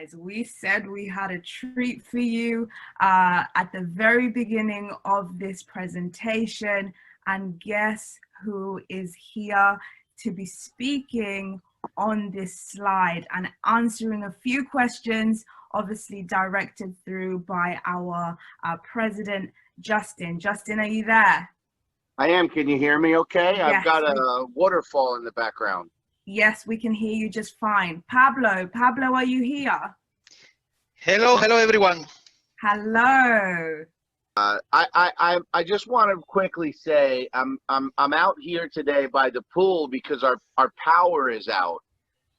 guys. We said we had a treat for you at the very beginning of this presentation. And guess who is here to be speaking on this slide and answering a few questions, obviously directed through by our president, Justin. Justin, are you there? I am. Can you hear me okay? Yes. I've got a waterfall in the background. Yes, we can hear you just fine. Pablo, are you here? Hello, everyone. Hello. I just want to quickly say I'm out here today by the pool because our power is out,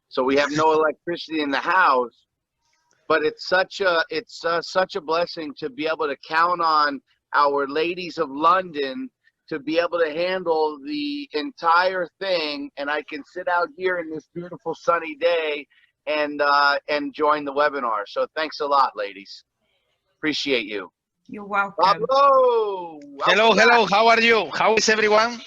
so we have no electricity in the house. But it's such a blessing to be able to count on our ladies of London to be able to handle the entire thing, and I can sit out here in this beautiful sunny day and join the webinar. So thanks a lot, ladies. Appreciate you. You're welcome. Pablo! Hello. How are you? How is everyone?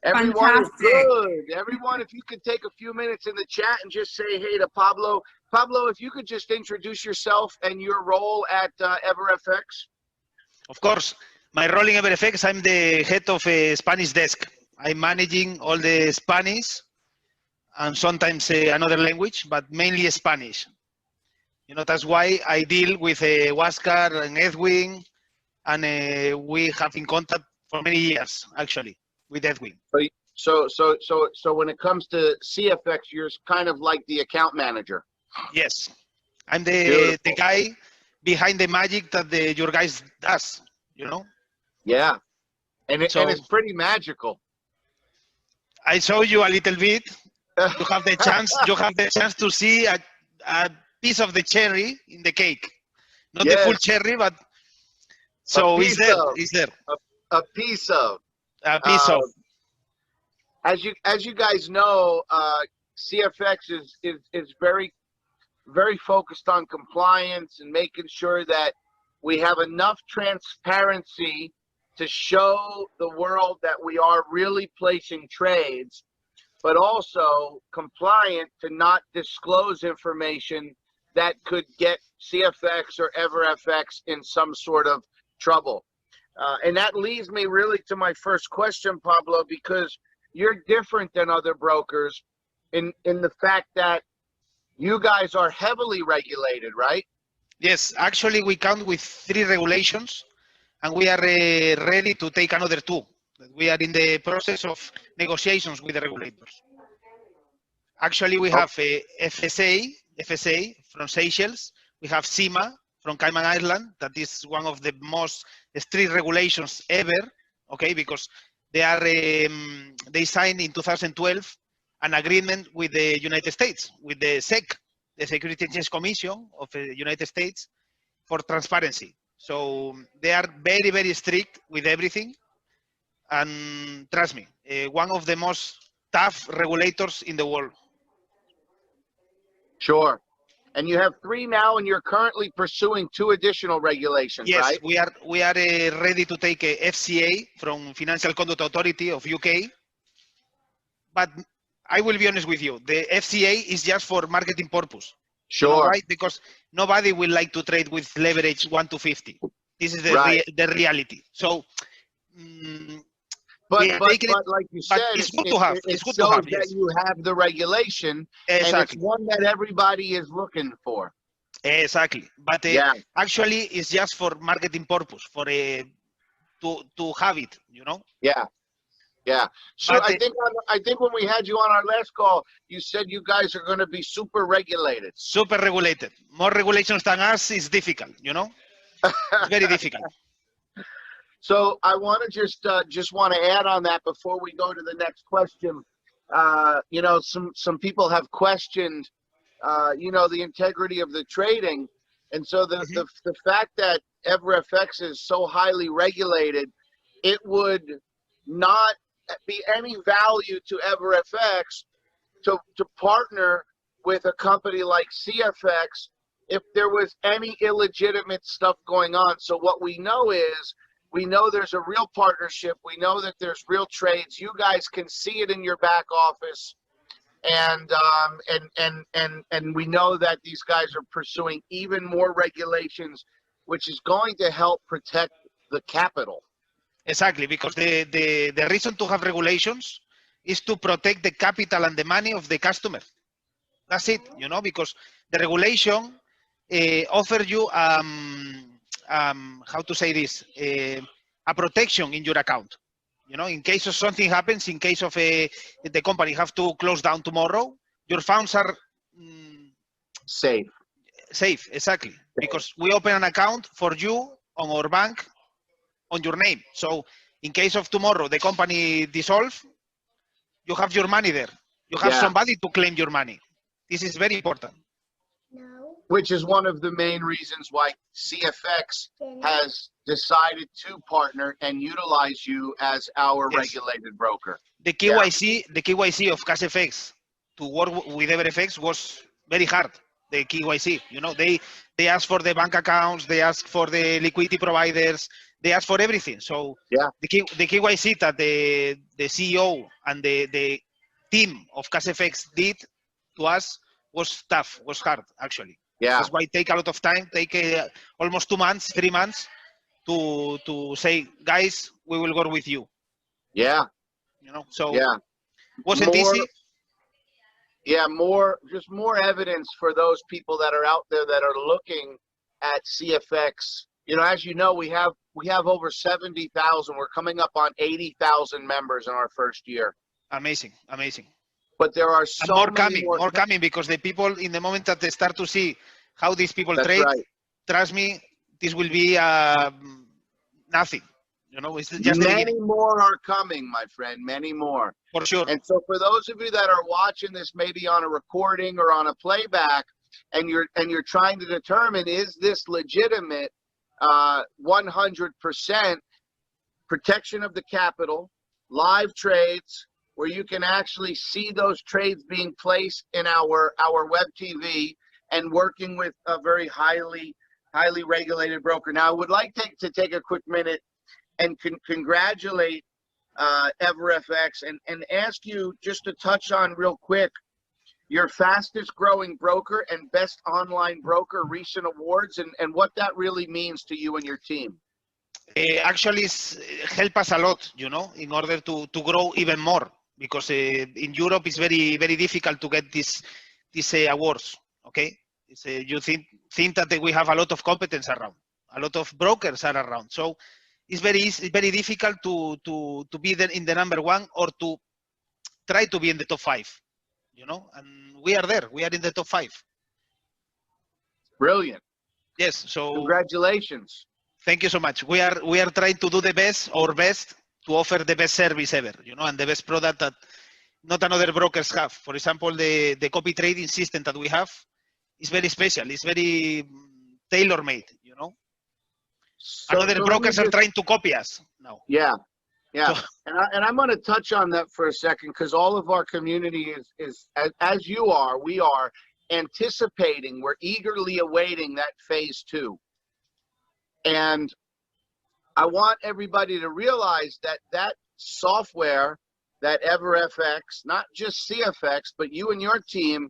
Everyone is good. Everyone, if you could take a few minutes in the chat and just say hey to Pablo. Pablo, if you could just introduce yourself and your role at EverFX. Of course. My role in EverFX, I'm the head of a Spanish desk. I'm managing all the Spanish and sometimes another language, but mainly Spanish. You know, that's why I deal with Hauscar and Edwin, and we have in contact for many years, actually, with Edwin. So when it comes to CFX, you're kind of like the account manager. Yes. I'm the guy behind the magic that your guys does, you know? Yeah, and it's pretty magical. I show you a little bit. You have the chance. You have the chance to see a piece of the cherry in the cake, not the full cherry, but so it's there. It's there. A piece of. A piece of. As you guys know, CFX is very focused on compliance and making sure that we have enough transparency to show the world that we are really placing trades, but also compliant to not disclose information that could get CFX or EverFX in some sort of trouble. And that leads me really to my first question, Pablo, because you're different than other brokers in the fact that you guys are heavily regulated, right? Yes, actually we count with 3 regulations, and we are ready to take another 2. We are in the process of negotiations with the regulators. Actually, we have a FSA from Seychelles. We have CIMA from Cayman Island. That is one of the most strict regulations ever, okay, because they are they signed in 2012 an agreement with the United States, with the SEC, the Security Exchange Commission of the United States, for transparency. So they are very, very strict with everything. And trust me, one of the most tough regulators in the world. Sure. And you have 3 now, and you're currently pursuing 2 additional regulations, right? Yes, we are ready to take a FCA from Financial Conduct Authority of UK. But I will be honest with you, the FCA is just for marketing purpose. Sure. You know, right? Because nobody will like to trade with leverage 1 to 50. This is the reality. So, but like you said, it's good to have. It's good to have. That you have the regulation, exactly. And it's one that everybody is looking for. Exactly. But actually, it's just for marketing purpose, for to have it. You know. Yeah. Yeah. So but I think when we had you on our last call, you said you guys are going to be super regulated. Super regulated. More regulations than us is difficult, you know? It's very difficult. So I want to just want to add on that before we go to the next question. You know, some people have questioned, you know, the integrity of the trading. And so the fact that EverFX is so highly regulated, it would not be any value to EverFX to partner with a company like CFX if there was any illegitimate stuff going on. So what we know is, we know there's a real partnership. We know that there's real trades. You guys can see it in your back office. and we know that these guys are pursuing even more regulations, which is going to help protect the capital. Exactly, because the reason to have regulations is to protect the capital and the money of the customer. That's it, you know, because the regulation offers you, how to say this, a protection in your account. You know, in case of something happens, in case of the company have to close down tomorrow, your funds are safe. Safe, exactly, because we open an account for you on our bank on your name. So in case of tomorrow the company dissolve, you have your money there. You have somebody to claim your money. This is very important. Which is one of the main reasons why CFX has decided to partner and utilize you as our regulated broker. The KYC of CashFX to work with EverFX was very hard. The KYC, you know, they ask for the bank accounts, they ask for the liquidity providers, they ask for everything. So the KYC that the CEO and the team of CashFX did to us was tough, was hard actually. Yeah. That's why it take a lot of time, take almost 2 months, 3 months to say, guys, we will go with you. Yeah. You know, so wasn't easy. Yeah, just more evidence for those people that are out there that are looking at CFX. You know, as you know, we have over 70,000. We're coming up on 80,000 members in our first year. Amazing, amazing. But there are so many more coming because the people, in the moment that they start to see how these people trade, trust me, this will be nothing. You know, it's just many more are coming, my friend. Many more. For sure. And so for those of you that are watching this maybe on a recording or on a playback, and you're trying to determine, is this legitimate, 100% protection of the capital, live trades, where you can actually see those trades being placed in our web TV and working with a very highly regulated broker. Now, I would like to take a quick minute and congratulate EverFX and ask you just to touch on real quick your fastest growing broker and best online broker recent awards and what that really means to you and your team. Actually, it's help us a lot, you know, in order to grow even more, because in Europe it's very, very difficult to get these awards, okay? You think that we have a lot of competence around, a lot of brokers are around, so it's very difficult to be there in the #1 or to try to be in the top 5, you know, and we are there. We are in the top 5. Brilliant. Yes. So congratulations. Thank you so much. We are trying to do our best to offer the best service ever, you know, and the best product that not another brokers have. For example, the copy trading system that we have is very special. It's very tailor-made, you know. So brokers are trying to copy us now. Yeah. So, and I'm going to touch on that for a second, because all of our community is as you are, we are anticipating, we're eagerly awaiting that phase 2. And I want everybody to realize that software, that EverFX, not just CFX, but you and your team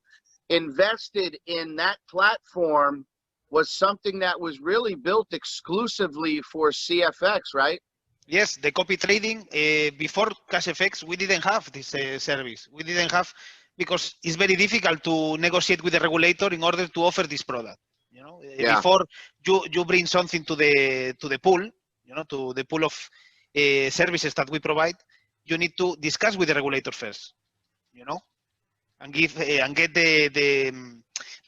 invested in that platform, was something that was really built exclusively for CFX, right? Yes, the copy trading, before CashFX, we didn't have this service. We didn't have, because it's very difficult to negotiate with the regulator in order to offer this product. You know, before you bring something to the pool, you know, to the pool of services that we provide, you need to discuss with the regulator first, you know, and give and get the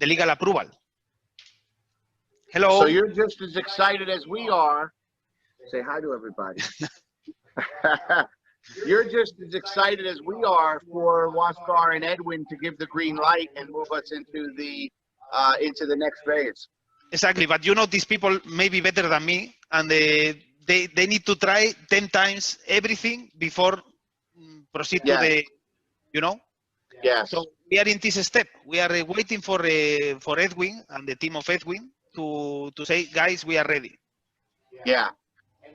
legal approval. Hello. So you're just as excited as we are. Say hi to everybody. You're just as excited as we are for Hauscar and Edwin to give the green light and move us into the next phase. Exactly, but you know, these people may be better than me, and they need to try 10 times everything before proceed to the, you know. Yes. So we are in this step. We are waiting for Edwin and the team of Edwin to say, guys, we are ready. Yeah.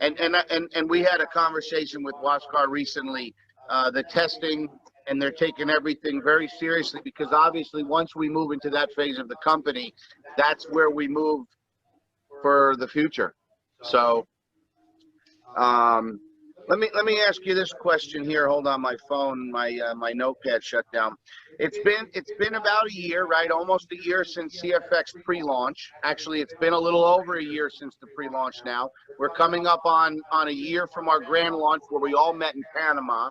And we had a conversation with Hauscar recently. The testing and they're taking everything very seriously, because obviously once we move into that phase of the company, that's where we move for the future. So let me ask you this question here. Hold on, my phone, my notepad shut down. It's been about a year, right? Almost a year since CFX pre-launch. Actually, it's been a little over a year since the pre-launch now. We're coming up on a year from our grand launch where we all met in Panama.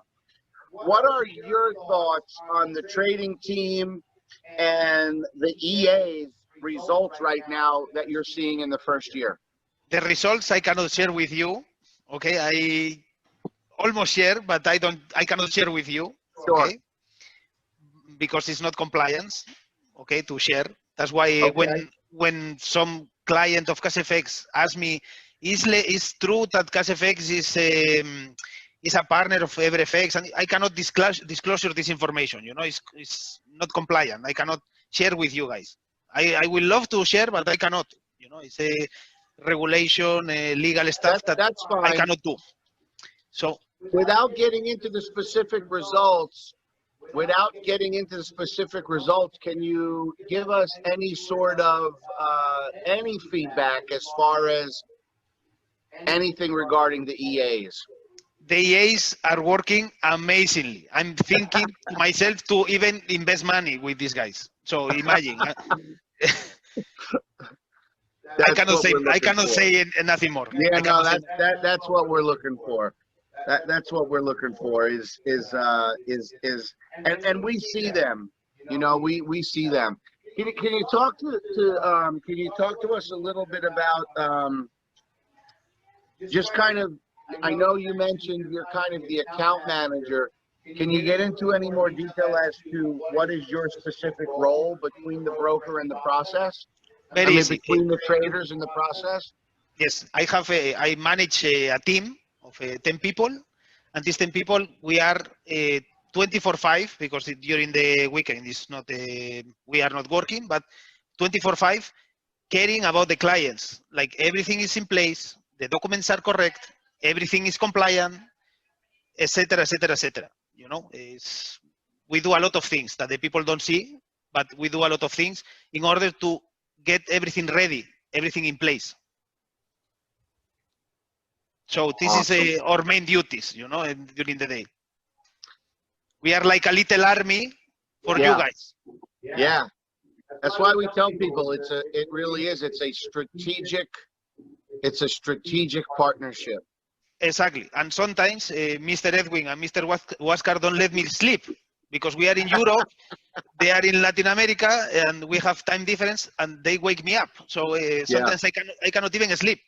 What are your thoughts on the trading team and the EA's results right now that you're seeing in the first year? The results I cannot share with you. Okay, I almost share, but I cannot share with you. Okay, Sure. because it's not compliance. Okay, to share. That's why Okay. when some client of CFX asks me, is true that CFX is a partner of EverFX, and I cannot disclose this information. You know, it's not compliant. I cannot share with you guys. I will love to share, but I cannot. You know, it's a regulation, legal stuff That's fine. I cannot do. So Without getting into the specific results, can you give us any sort of any feedback as far as anything regarding the EAs? the EAs are working amazingly. I'm thinking to myself to even invest money with these guys. So imagine. I cannot say nothing more. Yeah, no, that's what we're looking for. That's what we're looking for and we see them. You know, we see them. Can you talk to us a little bit about just kind of, I know you mentioned you're kind of the account manager. Can you get into any more detail as to what is your specific role between the broker and the process? Very easy. Between the traders and the process? Yes, I manage a team of 10 people, and these 10 people, we are 24/5, because during the weekend is not we are not working, but 24/5 caring about the clients. Like everything is in place, the documents are correct, everything is compliant, etc., etc., etc. You know, we do a lot of things that the people don't see, but we do a lot of things in order to get everything ready, everything in place. So this is our main duties, you know, during the day. We are like a little army for you guys. Yeah, that's why we tell people it's a strategic partnership. Exactly, and sometimes Mr. Edwin and Mr. Hauscar don't let me sleep, because we are in Europe, they are in Latin America, and we have time difference, and they wake me up. So sometimes I cannot even sleep.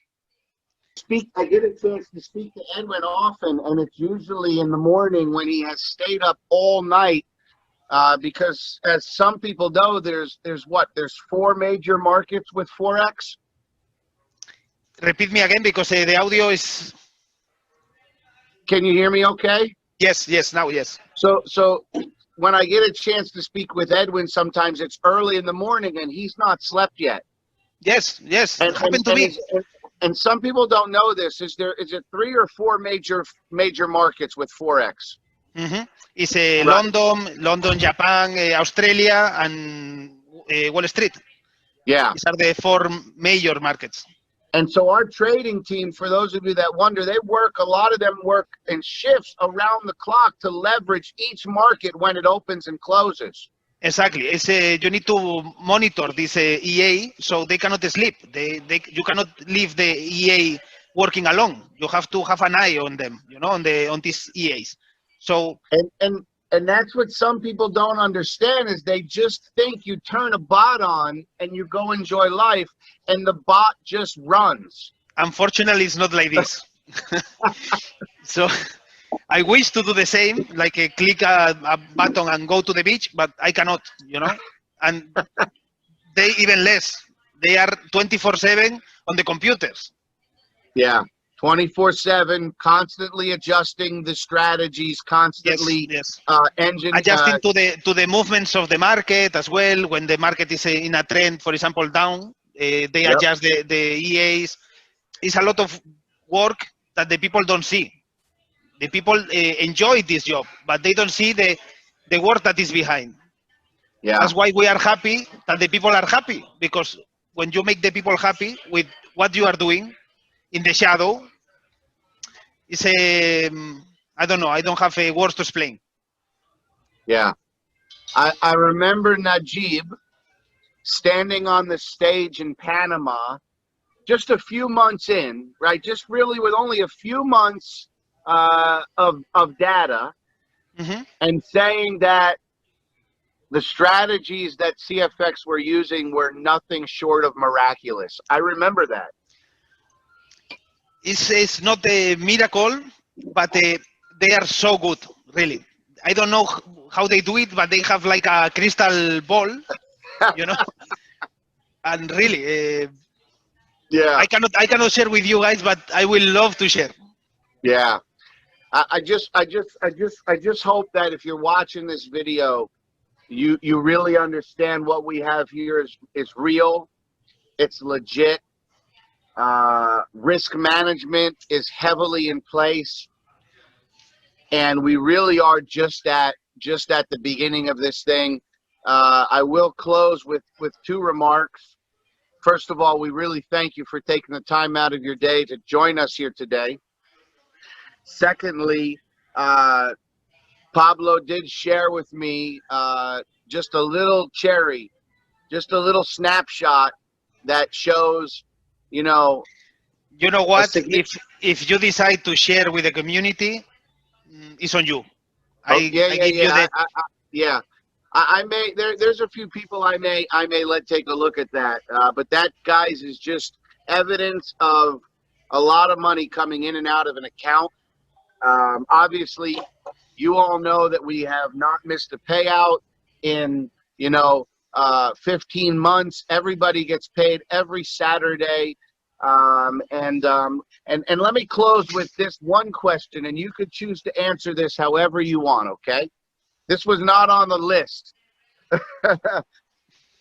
I get a chance to speak to Edwin often, and it's usually in the morning when he has stayed up all night, because as some people know, there's 4 major markets with Forex. Repeat me again, because the audio is... Can you hear me okay? Yes, now yes. So when I get a chance to speak with Edwin, sometimes it's early in the morning and he's not slept yet. Yes, it happened to me. And some people don't know this. Is it 3 or 4 major markets with Forex? Mm-hmm. It's London, Japan, Australia, and Wall Street. Yeah. These are the 4 major markets. And so our trading team, for those of you that wonder, a lot of them work in shifts around the clock to leverage each market when it opens and closes. Exactly. You need to monitor this EA, so they cannot sleep. You cannot leave the EA working alone. You have to have an eye on them, you know, on these EAs. So and that's what some people don't understand, is they just think you turn a bot on and you go enjoy life, and the bot just runs. Unfortunately, it's not like this. So I wish to do the same, like click a button and go to the beach, but I cannot, you know. And they even less. They are 24/7 on the computers. Yeah, 24/7, constantly adjusting the strategies, constantly adjusting to the movements of the market as well. When the market is in a trend, for example, down, they adjust the EAs. It's a lot of work that the people don't see. The people enjoy this job, but they don't see the the work that is behind. Yeah. That's why we are happy that the people are happy, because when you make the people happy with what you are doing in the shadow, it's a, I don't know, I don't have a words to explain. Yeah. I remember Najib standing on the stage in Panama just a few months in, right? Just really with only a few months of data, and saying that the strategies that CFX were using were nothing short of miraculous. I remember that. It's not a miracle, but they are so good, really. I don't know how they do it, but they have like a crystal ball, you know. And really, Yeah. I cannot share with you guys, but I will love to share. Yeah. I just hope that if you're watching this video, you really understand what we have here is real. It's legit. Risk management is heavily in place, and we really are just at the beginning of this thing. I will close with two remarks. First of all, we really thank you for taking the time out of your day to join us here today. Secondly, Pablo did share with me just a little cherry, just a little snapshot that shows, you know what? If you decide to share with the community, it's on you. I may there's a few people I may let take a look at that, but that, guys, is just evidence of a lot of money coming in and out of an account. Obviously, you all know that we have not missed a payout in 15 months. Everybody gets paid every Saturday. And let me close with this one question, and you could choose to answer this however you want, okay? This was not on the list.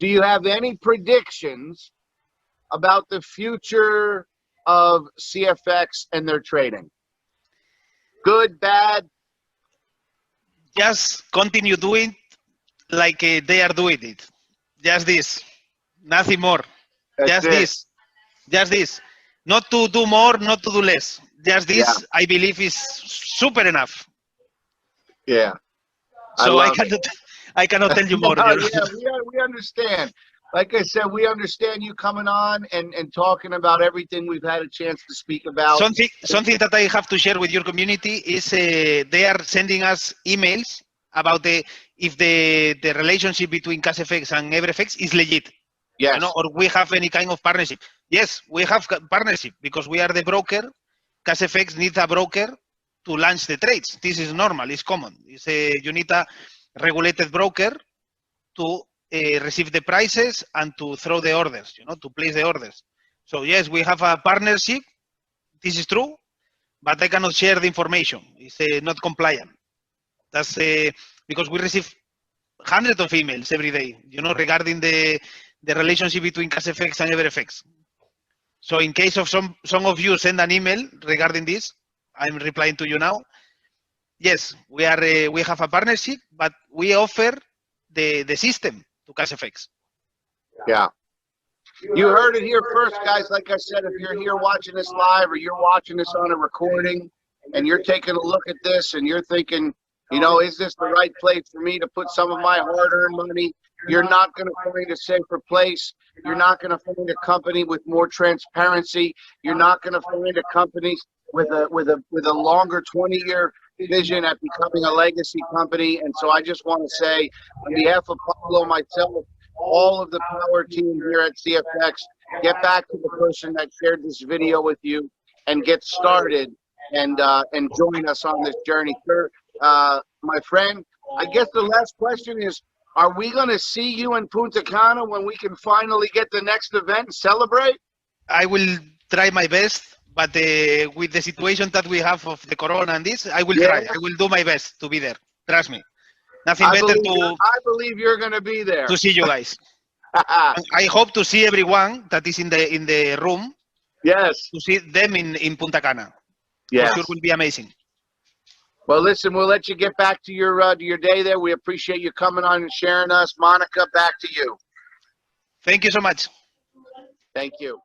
Do you have any predictions about the future of CFX and their trading? Good, bad? Just continue doing like they are doing it. Just this. Nothing more. That's it. Just this. Not to do more, not to do less. Just this, yeah. I believe, is super enough. Yeah. So I cannot tell you more. No, yeah, we understand. Like I said, we understand you coming on and talking about everything we've had a chance to speak about. Something that I have to share with your community is they are sending us emails about if the relationship between CFX and EverFX is legit. Yes. Or we have any kind of partnership. Yes, we have partnership because we are the broker. CFX needs a broker to launch the trades. This is normal. It's common. You need a regulated broker to receive the prices and to throw the orders, to place the orders. So yes, we have a partnership. This is true, but I cannot share the information. It's not compliant. That's because we receive hundreds of emails every day, regarding the relationship between CFX and EverFX. So in case of some of you send an email regarding this, I'm replying to you now. Yes, we have a partnership, but we offer the system to CFX. Yeah. You heard it here first, guys. Like I said, if you're here watching this live or you're watching this on a recording and you're taking a look at this and you're thinking, is this the right place for me to put some of my hard-earned money? You're not going to find a safer place. You're not going to find a company with more transparency. You're not going to find a company with a longer 20-year vision at becoming a legacy company. And so I just want to say, on behalf of Pablo, myself, all of the power team here at CFX, get back to the person that shared this video with you and get started and join us on this journey. Sir, my friend, I guess the last question is, are we going to see you in Punta Cana when we can finally get the next event and celebrate? I will try my best, but with the situation that we have of the corona and this, I will try. I will do my best to be there. Trust me. Nothing better to... I believe you're going to be there. To see you guys. I hope to see everyone that is in the room. Yes. To see them in Punta Cana. Yes. For sure will be amazing. Well, listen, we'll let you get back to your day there. We appreciate you coming on and sharing us. Monica, back to you. Thank you so much. Thank you.